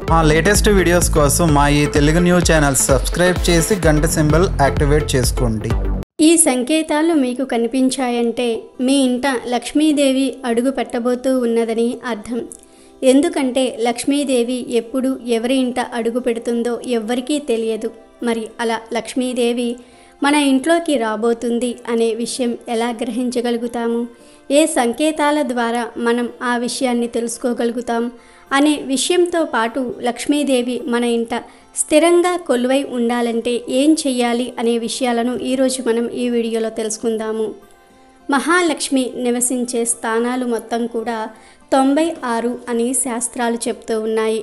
మా latest videos కోసం మా ఈ తెలుగు న్యూస్ ఛానల్ సబ్స్క్రైబ్ చేసి గంట సింబల్ యాక్టివేట్ చేసుకోండి. ఈ సంకేతాలు మీకు కనిపించాయంటే మీ ఇంట లక్ష్మీదేవి అడుగు పెట్టబోతూ ఉన్నదని అర్థం. ఎందుకంటే లక్ష్మీదేవి ఎప్పుడు ఎవరి ఇంట అడుగు పెడుతుందో ఎవ్వరికీ తెలియదు. మరి అలా లక్ష్మీదేవి మన ఇంట్లోకి రాబోతుంది అనే విషయం ఎలా గ్రహించగలుగుతాము, ఏ సంకేతాల ద్వారా మనం ఆ విషయాన్ని తెలుసుకోగలుగుతాం అనే విషయంతో పాటు లక్ష్మీదేవి మన ఇంట స్థిరంగా కొలువై ఉండాలంటే ఏం చెయ్యాలి అనే విషయాలను ఈరోజు మనం ఈ వీడియోలో తెలుసుకుందాము. మహాలక్ష్మి నివసించే స్థానాలు మొత్తం కూడా 96 అని శాస్త్రాలు చెప్తూ ఉన్నాయి.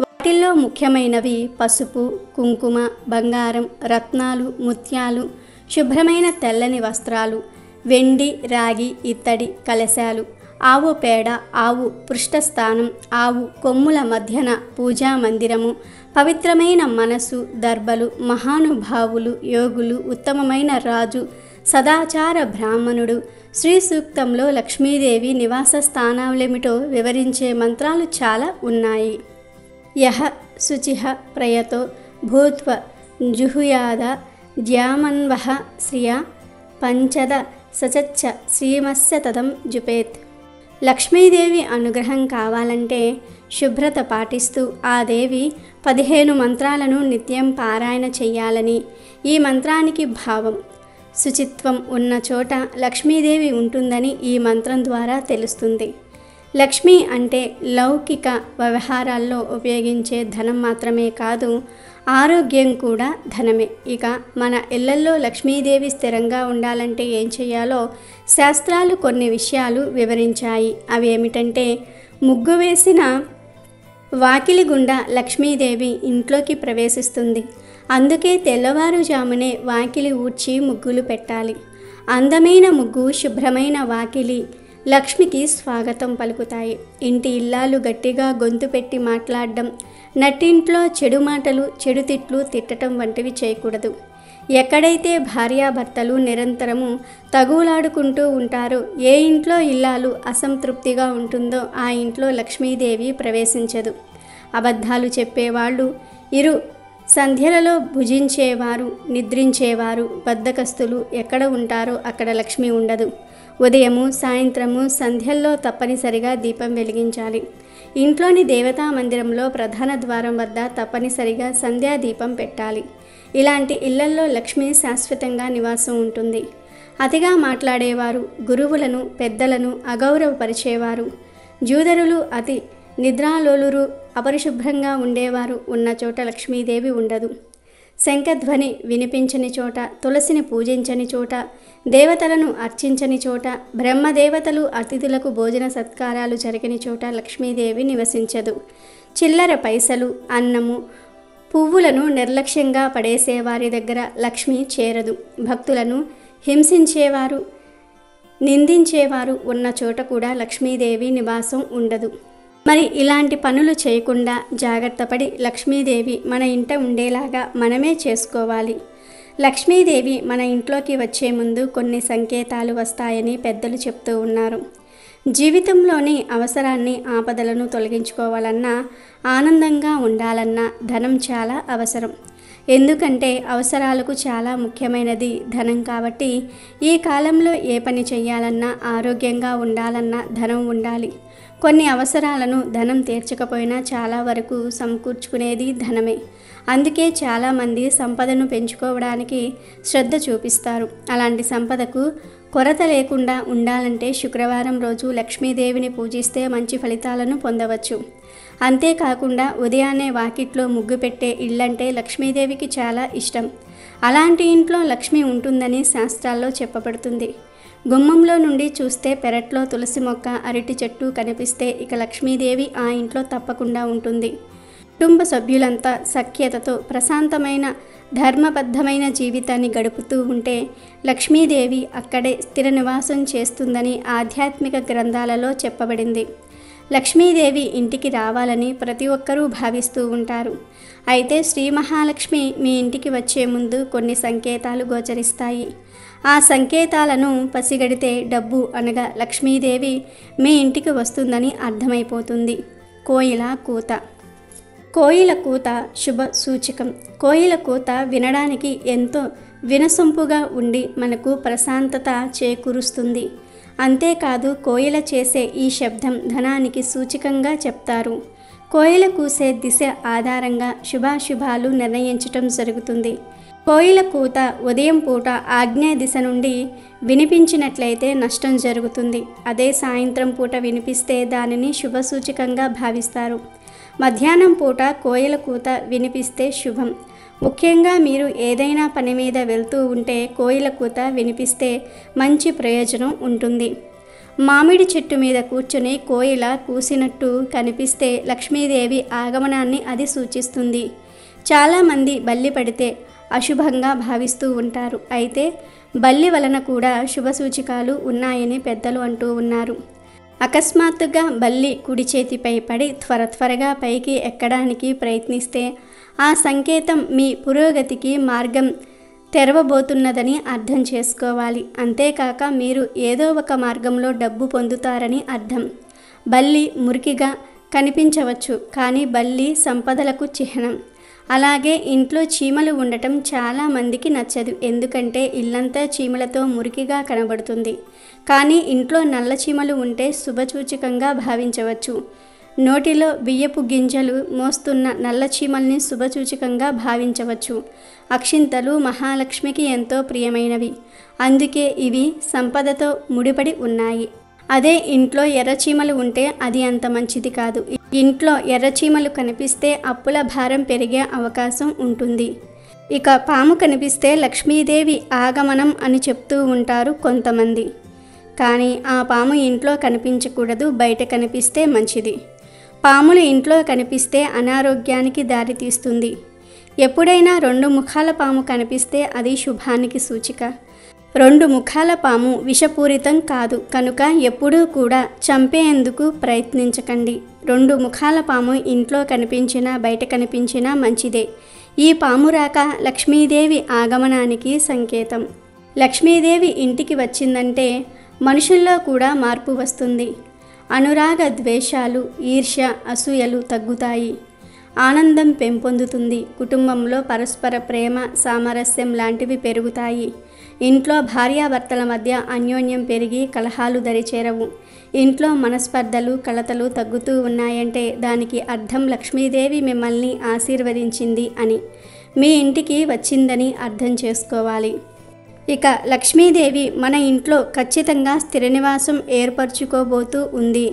వాటిల్లో ముఖ్యమైనవి పసుపు, కుంకుమ, బంగారం, రత్నాలు, ముత్యాలు, శుభ్రమైన తెల్లని వస్త్రాలు, వెండి, రాగి, ఇత్తడి కలశాలు, ఆవు పేడ, ఆవు పృష్ఠస్థానం, ఆవు కొమ్ముల మధ్యన పూజా మందిరము, పవిత్రమైన మనసు, దర్బలు, మహానుభావులు, యోగులు, ఉత్తమమైన రాజు, సదాచార బ్రాహ్మణుడు, శ్రీ సూక్తంలో లక్ష్మీదేవి నివాస స్థానాలేమిటో వివరించే మంత్రాలు చాలా ఉన్నాయి. యహ శుచిః ప్రయతో భూత్వ జుహుయాద జ్యామన్వః శ్రియా పంచద సచచ్చ శ్రీమస్య తదం జుపేత్. లక్ష్మీదేవి అనుగ్రహం కావాలంటే శుభ్రత పాటిస్తూ ఆ దేవి 15 మంత్రాలను నిత్యం పారాయణ చెయ్యాలని ఈ మంత్రానికి భావం. శుచిత్వం ఉన్న చోట లక్ష్మీదేవి ఉంటుందని ఈ మంత్రం ద్వారా తెలుస్తుంది. లక్ష్మి అంటే లౌకిక వ్యవహారాల్లో ఉపయోగించే ధనం మాత్రమే కాదు, ఆరోగ్యం కూడా ధనమే. ఇక మన ఇళ్లల్లో లక్ష్మీదేవి స్థిరంగా ఉండాలంటే ఏం చేయాలో శాస్త్రాలు కొన్ని విషయాలు వివరించాయి. అవి ఏమిటంటే, ముగ్గు వేసిన వాకిలి గుండా లక్ష్మీదేవి ఇంట్లోకి ప్రవేశిస్తుంది. అందుకే తెల్లవారుజామునే వాకిలి ఊడ్చి ముగ్గులు పెట్టాలి. అందమైన ముగ్గు, శుభ్రమైన వాకిలి లక్ష్మికి స్వాగతం పలుకుతాయి. ఇంటి ఇల్లాలు గట్టిగా గొంతు పెట్టి మాట్లాడడం, నట్టింట్లో చెడు మాటలు, చెడు తిట్లు తిట్టడం వంటివి చేయకూడదు. ఎక్కడైతే భార్యాభర్తలు నిరంతరము తగులాడుకుంటూ ఉంటారో, ఏ ఇంట్లో ఇల్లాలు అసంతృప్తిగా ఉంటుందో ఆ ఇంట్లో లక్ష్మీదేవి ప్రవేశించదు. అబద్ధాలు చెప్పేవాళ్ళు, ఇరు సంధ్యలలో భుజించేవారు, నిద్రించేవారు, బద్ధకస్తులు ఎక్కడ ఉంటారో అక్కడ లక్ష్మి ఉండదు. ఉదయము, సాయంత్రము, సంధ్యల్లో తప్పనిసరిగా దీపం వెలిగించాలి. ఇంట్లోని దేవతా మందిరంలో ప్రధాన ద్వారం వద్ద తప్పనిసరిగా సంధ్యా దీపం పెట్టాలి. ఇలాంటి ఇళ్లల్లో లక్ష్మి శాశ్వతంగా నివాసం ఉంటుంది. అతిగా మాట్లాడేవారు, గురువులను, పెద్దలను అగౌరవపరిచేవారు, జూదరులు, అతి నిద్రాలోలురు, అపరిశుభ్రంగా ఉండేవారు ఉన్న చోట లక్ష్మీదేవి ఉండదు. శంఖధ్వని వినిపించని చోట, తులసిని పూజించని చోట, దేవతలను అర్చించని చోట, బ్రహ్మదేవతలు అతిథులకు భోజన సత్కారాలు జరగని చోట లక్ష్మీదేవి నివసించదు. చిల్లర పైసలు, అన్నము, పువ్వులను నిర్లక్ష్యంగా పడేసేవారి దగ్గర లక్ష్మి చేరదు. భక్తులను హింసించేవారు, నిందించేవారు ఉన్న చోట కూడా లక్ష్మీదేవి నివాసం ఉండదు. మరి ఇలాంటి పనులు చేయకుండా జాగ్రత్తపడి లక్ష్మీదేవి మన ఇంట ఉండేలాగా మనమే చేసుకోవాలి. లక్ష్మీదేవి మన ఇంట్లోకి వచ్చే ముందు కొన్ని సంకేతాలు వస్తాయని పెద్దలు చెప్తూ ఉన్నారు. జీవితంలోని అవసరాన్ని, ఆపదలను తొలగించుకోవాలన్నా, ఆనందంగా ఉండాలన్నా ధనం చాలా అవసరం. ఎందుకంటే అవసరాలకు చాలా ముఖ్యమైనది ధనం. కాబట్టి ఈ కాలంలో ఏ పని చేయాలన్నా, ఆరోగ్యంగా ఉండాలన్నా ధనం ఉండాలి. కొన్ని అవసరాలను ధనం తీర్చకపోయినా చాలా వరకు సమకూర్చుకునేది ధనమే. అందుకే చాలామంది సంపదను పెంచుకోవడానికి శ్రద్ధ చూపిస్తారు. అలాంటి సంపదకు కొరత లేకుండా ఉండాలంటే శుక్రవారం రోజు లక్ష్మీదేవిని పూజిస్తే మంచి ఫలితాలను పొందవచ్చు. అంతేకాకుండా ఉదయాన్నే వాకిట్లో ముగ్గు పెట్టే ఇల్లంటే లక్ష్మీదేవికి చాలా ఇష్టం. అలాంటి ఇంట్లో లక్ష్మి ఉంటుందని శాస్త్రాల్లో చెప్పబడుతుంది. గుమ్మంలో నుండి చూస్తే పెరట్లో తులసి మొక్క, అరటి చెట్టు కనిపిస్తే ఇక లక్ష్మీదేవి ఆ ఇంట్లో తప్పకుండా ఉంటుంది. కుటుంబ సభ్యులంతా సఖ్యతతో ప్రశాంతమైన ధర్మబద్ధమైన జీవితాన్ని గడుపుతూ ఉంటే లక్ష్మీదేవి అక్కడే స్థిర నివాసం చేస్తుందని ఆధ్యాత్మిక గ్రంథాలలో చెప్పబడింది. లక్ష్మీదేవి ఇంటికి రావాలని ప్రతి ఒక్కరూ భావిస్తూ ఉంటారు. అయితే శ్రీ మహాలక్ష్మి మీ ఇంటికి వచ్చే ముందు కొన్ని సంకేతాలు గోచరిస్తాయి. ఆ సంకేతాలను పసిగడితే డబ్బు అనగా లక్ష్మీదేవి మీ ఇంటికి వస్తుందని అర్థమైపోతుంది. కోయిల కూత. కోయిల కూత శుభ సూచకం. కోయిల కూత వినడానికి ఎంతో వినసొంపుగా ఉండి మనకు ప్రశాంతత చేకూరుస్తుంది. అంతేకాదు కోయిల చేసే ఈ శబ్దం ధనానికి సూచకంగా చెప్తారు. కోయిల కూసే దిశ ఆధారంగా శుభాశుభాలు నిర్ణయించటం జరుగుతుంది. కోయిల కూత ఉదయం పూట ఆగ్నేయ దిశ నుండి వినిపించినట్లయితే నష్టం జరుగుతుంది. అదే సాయంత్రం పూట వినిపిస్తే దానిని శుభసూచకంగా భావిస్తారు. మధ్యాహ్నం పూట కోయిల కూత వినిపిస్తే శుభం. ముఖ్యంగా మీరు ఏదైనా పని మీద వెళ్తూ ఉంటే కోయిల కూత వినిపిస్తే మంచి ప్రయోజనం ఉంటుంది. మామిడి చెట్టు మీద కూర్చుని కోయిల కూసినట్టు కనిపిస్తే లక్ష్మీదేవి ఆగమనాన్ని అది సూచిస్తుంది. చాలామంది బల్లి పడితే అశుభంగా భావిస్తూ ఉంటారు. అయితే బల్లి వలన కూడా శుభసూచికాలు ఉన్నాయని పెద్దలు అంటూ ఉన్నారు. అకస్మాత్తుగా బల్లి కుడి చేతిపై పడి త్వరగా పైకి ఎక్కడానికి ప్రయత్నిస్తే ఆ సంకేతం మీ పురోగతికి మార్గం తెరవబోతున్నదని అర్థం చేసుకోవాలి. అంతేకాక మీరు ఏదో ఒక మార్గంలో డబ్బు పొందుతారని అర్థం. బల్లి మురికిగా కనిపించవచ్చు, కానీ బల్లి సంపదలకు చిహ్నం. అలాగే ఇంట్లో చీమలు ఉండటం చాలామందికి నచ్చదు. ఎందుకంటే ఇల్లంతా చీమలతో మురికిగా కనబడుతుంది. కానీ ఇంట్లో నల్ల చీమలు ఉంటే శుభసూచకంగా భావించవచ్చు. నోటిలో బియ్యపు గింజలు మోస్తున్న నల్ల చీమల్ని శుభసూచకంగా భావించవచ్చు. అక్షింతలు మహాలక్ష్మికి ఎంతో ప్రియమైనవి. అందుకే ఇవి సంపదతో ముడిపడి ఉన్నాయి. అదే ఇంట్లో ఎర్రచీమలు ఉంటే అది అంత మంచిది కాదు. ఇంట్లో ఎర్రచీమలు కనిపిస్తే అప్పుల భారం పెరిగే అవకాశం ఉంటుంది. ఇక పాము కనిపిస్తే లక్ష్మీదేవి ఆగమనం అని చెప్తూ ఉంటారు కొంతమంది. కానీ ఆ పాము ఇంట్లో కనిపించకూడదు, బయట కనిపిస్తే మంచిది. పాములు ఇంట్లో కనిపిస్తే అనారోగ్యానికి దారితీస్తుంది. ఎప్పుడైనా 2 ముఖాల పాము కనిపిస్తే అది శుభానికి సూచిక. 2 ముఖాల పాము విషపూరితం కాదు కనుక ఎప్పుడూ కూడా చంపేందుకు ప్రయత్నించకండి. 2 ముఖాల పాము ఇంట్లో కనిపించినా బయట కనిపించినా మంచిదే. ఈ పాము రాక లక్ష్మీదేవి ఆగమనానికి సంకేతం. లక్ష్మీదేవి ఇంటికి వచ్చిందంటే మనుషుల్లో కూడా మార్పు వస్తుంది. అనురాగ ద్వేషాలు, ఈర్ష్య, అసూయలు తగ్గుతాయి. ఆనందం పెంపొందుతుంది. కుటుంబంలో పరస్పర ప్రేమ, సామరస్యం లాంటివి పెరుగుతాయి. ఇంట్లో భార్యాభర్తల మధ్య అన్యోన్యం పెరిగి కలహాలు దరిచేరవు. ఇంట్లో మనస్పర్ధలు, కలతలు తగ్గుతూ ఉన్నాయంటే దానికి అర్థం లక్ష్మీదేవి మిమ్మల్ని ఆశీర్వదించింది అని, మీ ఇంటికి వచ్చిందని అర్థం చేసుకోవాలి. ఇక లక్ష్మీదేవి మన ఇంట్లో ఖచ్చితంగా స్థిర నివాసం ఏర్పరచుకోబోతూ ఉంది,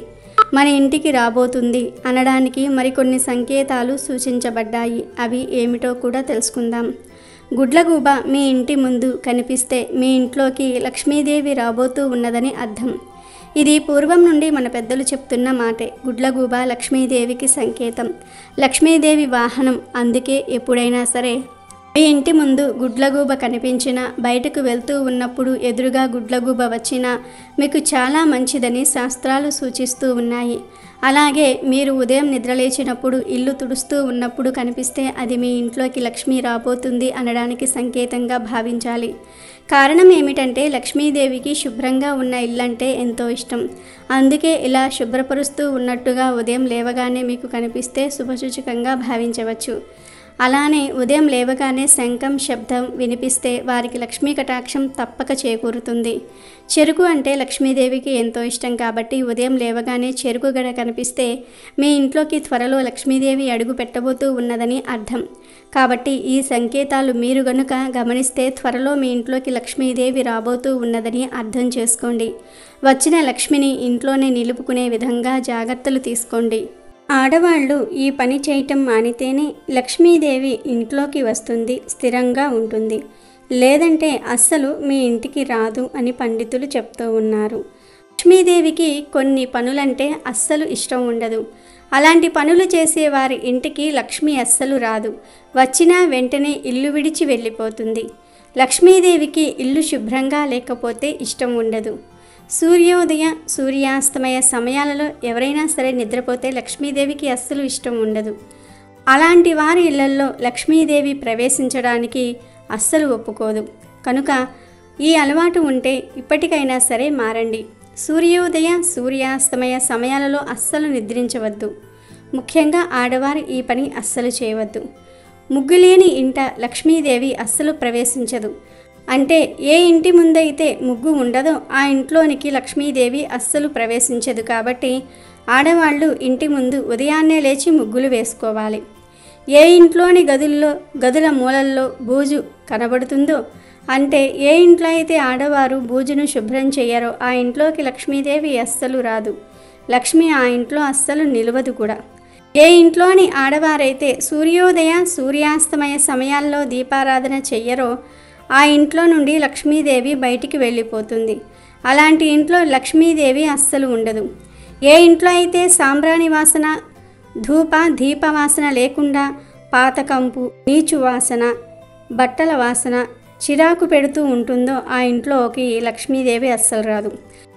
మన ఇంటికి రాబోతుంది అనడానికి మరికొన్ని సంకేతాలు సూచించబడ్డాయి. అవి ఏమిటో కూడా తెలుసుకుందాం. గుడ్లగూబ మీ ఇంటి ముందు కనిపిస్తే మీ ఇంట్లోకి లక్ష్మీదేవి రాబోతూ ఉన్నదని అర్థం. ఇది పూర్వం నుండి మన పెద్దలు చెప్తున్న మాటే. గుడ్లగూబ లక్ష్మీదేవికి సంకేతం, లక్ష్మీదేవి వాహనం. అందుకే ఎప్పుడైనా సరే మీ ఇంటి ముందు గుడ్లగూబ కనిపించినా, బయటకు వెళ్తూ ఉన్నప్పుడు ఎదురుగా గుడ్లగూబ వచ్చినా మీకు చాలా మంచిదని శాస్త్రాలు సూచిస్తూ ఉన్నాయి. అలాగే మీరు ఉదయం నిద్రలేచినప్పుడు, ఇల్లు తుడుస్తూ ఉన్నప్పుడు కనిపిస్తే అది మీ ఇంట్లోకి లక్ష్మి రాబోతుంది అనడానికి సంకేతంగా భావించాలి. కారణం ఏమిటంటే లక్ష్మీదేవికి శుభ్రంగా ఉన్న ఇల్లంటే ఎంతో ఇష్టం. అందుకే ఇలా శుభ్రపరుస్తూ ఉన్నట్టుగా ఉదయం లేవగానే మీకు కనిపిస్తే శుభసూచకంగా భావించవచ్చు. అలానే ఉదయం లేవగానే శంఖం శబ్దం వినిపిస్తే వారికి లక్ష్మీ కటాక్షం తప్పక చేకూరుతుంది. చెరుకు అంటే లక్ష్మీదేవికి ఎంతో ఇష్టం కాబట్టి ఉదయం లేవగానే చెరుకు గడ కనిపిస్తే మీ ఇంట్లోకి త్వరలో లక్ష్మీదేవి అడుగు పెట్టబోతూ ఉన్నదని అర్థం. కాబట్టి ఈ సంకేతాలు మీరు గనుక గమనిస్తే త్వరలో మీ ఇంట్లోకి లక్ష్మీదేవి రాబోతూ ఉన్నదని అర్థం చేసుకోండి. వచ్చిన లక్ష్మిని ఇంట్లోనే నిలుపుకునే విధంగా జాగ్రత్తలు తీసుకోండి. ఆడవాళ్ళు ఈ పని చేయటం మానితేనే లక్ష్మీదేవి ఇంట్లోకి వస్తుంది, స్థిరంగా ఉంటుంది. లేదంటే అస్సలు మీ ఇంటికి రాదు అని పండితులు చెప్తూ ఉన్నారు. లక్ష్మీదేవికి కొన్ని పనులంటే అస్సలు ఇష్టం ఉండదు. అలాంటి పనులు చేసే వారి ఇంటికి లక్ష్మి అస్సలు రాదు. వచ్చినా వెంటనే ఇల్లు విడిచి వెళ్ళిపోతుంది. లక్ష్మీదేవికి ఇల్లు శుభ్రంగా లేకపోతే ఇష్టం ఉండదు. సూర్యోదయ సూర్యాస్తమయ సమయాలలో ఎవరైనా సరే నిద్రపోతే లక్ష్మీదేవికి అస్సలు ఇష్టం ఉండదు. అలాంటి వారి ఇళ్లల్లో లక్ష్మీదేవి ప్రవేశించడానికి అస్సలు ఒప్పుకోదు. కనుక ఈ అలవాటు ఉంటే ఇప్పటికైనా సరే మారండి. సూర్యోదయ సూర్యాస్తమయ సమయాలలో అస్సలు నిద్రించవద్దు. ముఖ్యంగా ఆడవారు ఈ పని అస్సలు చేయవద్దు. ముగ్గు లేని ఇంట లక్ష్మీదేవి అస్సలు ప్రవేశించదు. అంటే ఏ ఇంటి ముందైతే ముగ్గు ఉండదో ఆ ఇంట్లోనికి లక్ష్మీదేవి అస్సలు ప్రవేశించదు. కాబట్టి ఆడవాళ్ళు ఇంటి ముందు ఉదయాన్నే లేచి ముగ్గులు వేసుకోవాలి. ఏ ఇంట్లోని గదుల మూలల్లో బూజు కనబడుతుందో, అంటే ఏ ఇంట్లో అయితే ఆడవారు బూజును శుభ్రం చేయరో ఆ ఇంట్లోకి లక్ష్మీదేవి అస్సలు రాదు. లక్ష్మి ఆ ఇంట్లో అస్సలు నిలవదు కూడా. ఏ ఇంట్లోని ఆడవారైతే సూర్యోదయ సూర్యాస్తమయ సమయాల్లో దీపారాధన చెయ్యరో ఆ ఇంట్లో నుండి లక్ష్మీదేవి బయటికి వెళ్ళిపోతుంది. అలాంటి ఇంట్లో లక్ష్మీదేవి అస్సలు ఉండదు. ఏ ఇంట్లో అయితే సాంబ్రాణి వాసన, ధూప దీప వాసన లేకుండా పాతకంపు, నీచు వాసన, బట్టల వాసన చిరాకు పెడుతూ ఉంటుందో ఆ ఇంట్లోకి లక్ష్మీదేవి అస్సలు రాదు.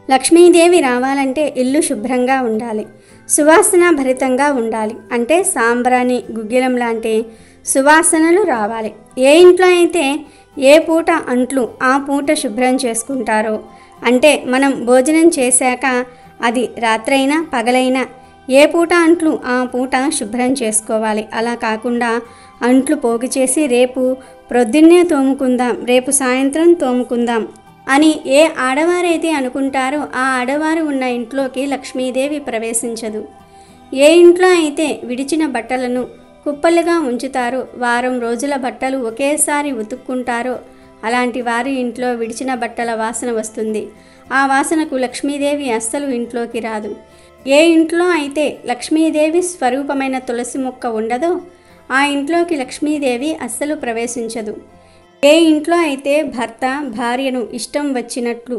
లక్ష్మీదేవి రావాలంటే ఇల్లు శుభ్రంగా ఉండాలి, సువాసన భరితంగా ఉండాలి. అంటే సాంబ్రాణి, గుగ్గిలం లాంటి సువాసనలు రావాలి. ఏ ఇంట్లో అయితే ఏ పూట అంట్లు ఆ పూట శుభ్రం చేసుకుంటారో, అంటే మనం భోజనం చేశాక అది రాత్రైనా పగలైనా ఏ పూట అంట్లు ఆ పూట శుభ్రం చేసుకోవాలి. అలా కాకుండా అంట్లు పోగు చేసి రేపు ప్రొద్దున్నే తోముకుందాం, రేపు సాయంత్రం తోముకుందాం అని ఏ ఆడవారైతే అనుకుంటారో ఆ ఆడవారు ఉన్న ఇంట్లోకి లక్ష్మీదేవి ప్రవేశించదు. ఏ ఇంట్లో అయితే విడిచిన బట్టలను కుప్పలుగా ఉంచుతారో, వారం రోజుల బట్టలు ఒకేసారి ఉతుక్కుంటారో అలాంటి వారి ఇంట్లో విడిచిన బట్టల వాసన వస్తుంది. ఆ వాసనకు లక్ష్మీదేవి అస్సలు ఇంట్లోకి రాదు. ఏ ఇంట్లో అయితే లక్ష్మీదేవి స్వరూపమైన తులసి మొక్క ఉండదో ఆ ఇంట్లోకి లక్ష్మీదేవి అస్సలు ప్రవేశించదు. ఏ ఇంట్లో అయితే భర్త భార్యను ఇష్టం వచ్చినట్లు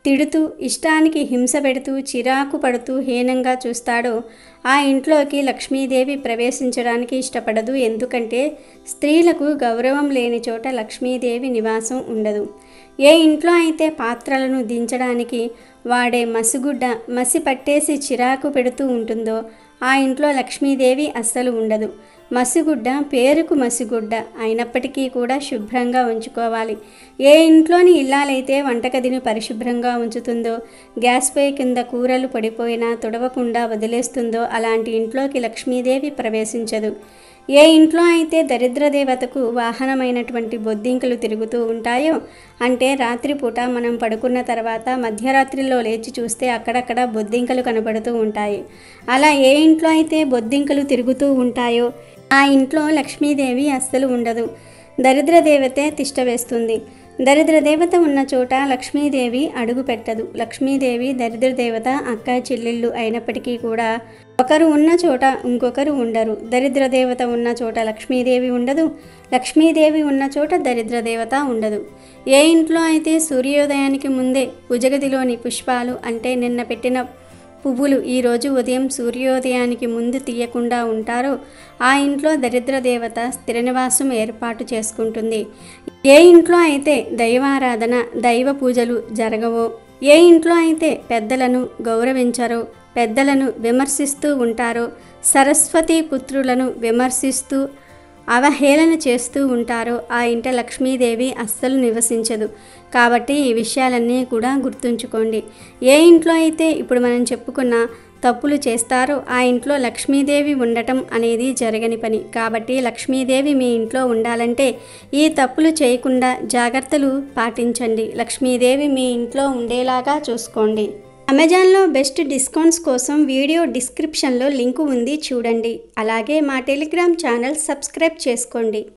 తిడుతూ, ఇష్టానికి హింస పెడుతూ, చిరాకు పడుతూ హీనంగా చూస్తాడో ఆ ఇంట్లోకి లక్ష్మీదేవి ప్రవేశించడానికి ఇష్టపడదు. ఎందుకంటే స్త్రీలకు గౌరవం లేని చోట లక్ష్మీదేవి నివాసం ఉండదు. ఏ ఇంట్లో అయితే పాత్రలను దించడానికి వాడే మసిగుడ్డ మసి పట్టేసి చిరాకు పెడుతూ ఉంటుందో ఆ ఇంట్లో లక్ష్మీదేవి అస్సలు ఉండదు. మసిగుడ్డ పేరుకు మసిగుడ్డ అయినప్పటికీ కూడా శుభ్రంగా ఉంచుకోవాలి. ఏ ఇంట్లోని ఇల్లాలైతే వంటగదిని పరిశుభ్రంగా ఉంచుతుందో, గ్యాస్ పై కింద కూరలు పడిపోయినా తుడవకుండా వదిలేస్తుందో అలాంటి ఇంట్లోకి లక్ష్మీదేవి ప్రవేశించదు. ఏ ఇంట్లో అయితే దరిద్ర దేవతకు వాహనమైనటువంటి బొద్దింకలు తిరుగుతూ ఉంటాయో, అంటే రాత్రిపూట మనం పడుకున్న తర్వాత మధ్యరాత్రిలో లేచి చూస్తే అక్కడక్కడ బొద్దింకలు కనబడుతూ ఉంటాయి. అలా ఏ ఇంట్లో అయితే బొద్దింకలు తిరుగుతూ ఉంటాయో ఆ ఇంట్లో లక్ష్మీదేవి అస్సలు ఉండదు. దరిద్ర దేవతే తిష్ట వేస్తుంది. దరిద్ర దేవత ఉన్న చోట లక్ష్మీదేవి అడుగు పెట్టదు. లక్ష్మీదేవి దరిద్ర దేవత అక్క చెల్లెళ్ళు అయినప్పటికీ కూడా ఒకరు ఉన్న చోట ఇంకొకరు ఉండరు. దరిద్ర దేవత ఉన్న చోట లక్ష్మీదేవి ఉండదు, లక్ష్మీదేవి ఉన్న చోట దరిద్ర దేవత ఉండదు. ఏ ఇంట్లో అయితే సూర్యోదయానికి ముందే భుజగదిలోని పుష్పాలు, అంటే నిన్న పెట్టిన పువ్వులు ఈరోజు ఉదయం సూర్యోదయానికి ముందు తీయకుండా ఉంటారో ఆ ఇంట్లో దరిద్ర దేవత స్థిర నివాసం ఏర్పాటు చేసుకుంటుంది. ఏ ఇంట్లో అయితే దైవారాధన, దైవ పూజలు జరగవో, ఏ ఇంట్లో అయితే పెద్దలను గౌరవించరో, పెద్దలను విమర్శిస్తూ ఉంటారో, సరస్వతీ పుత్రులను విమర్శిస్తూ అవహేళన చేస్తూ ఉంటారో ఆ ఇంట లక్ష్మీదేవి అస్సలు నివసించదు. కాబట్టి ఈ విషయాలన్నీ కూడా గుర్తుంచుకోండి. ఏ ఇంట్లో అయితే ఇప్పుడు మనం చెప్పుకున్న తప్పులు చేస్తారో ఆ ఇంట్లో లక్ష్మీదేవి ఉండటం అనేది జరగని పని. కాబట్టి లక్ష్మీదేవి మీ ఇంట్లో ఉండాలంటే ఈ తప్పులు చేయకుండా జాగ్రత్తలు పాటించండి. లక్ష్మీదేవి మీ ఇంట్లో ఉండేలాగా చూసుకోండి. అమెజాన్లో బెస్ట్ డిస్కౌంట్స్ కోసం వీడియో డిస్క్రిప్షన్లో లింకు ఉంది, చూడండి. అలాగే మా టెలిగ్రామ్ ఛానల్ సబ్స్క్రైబ్ చేసుకోండి.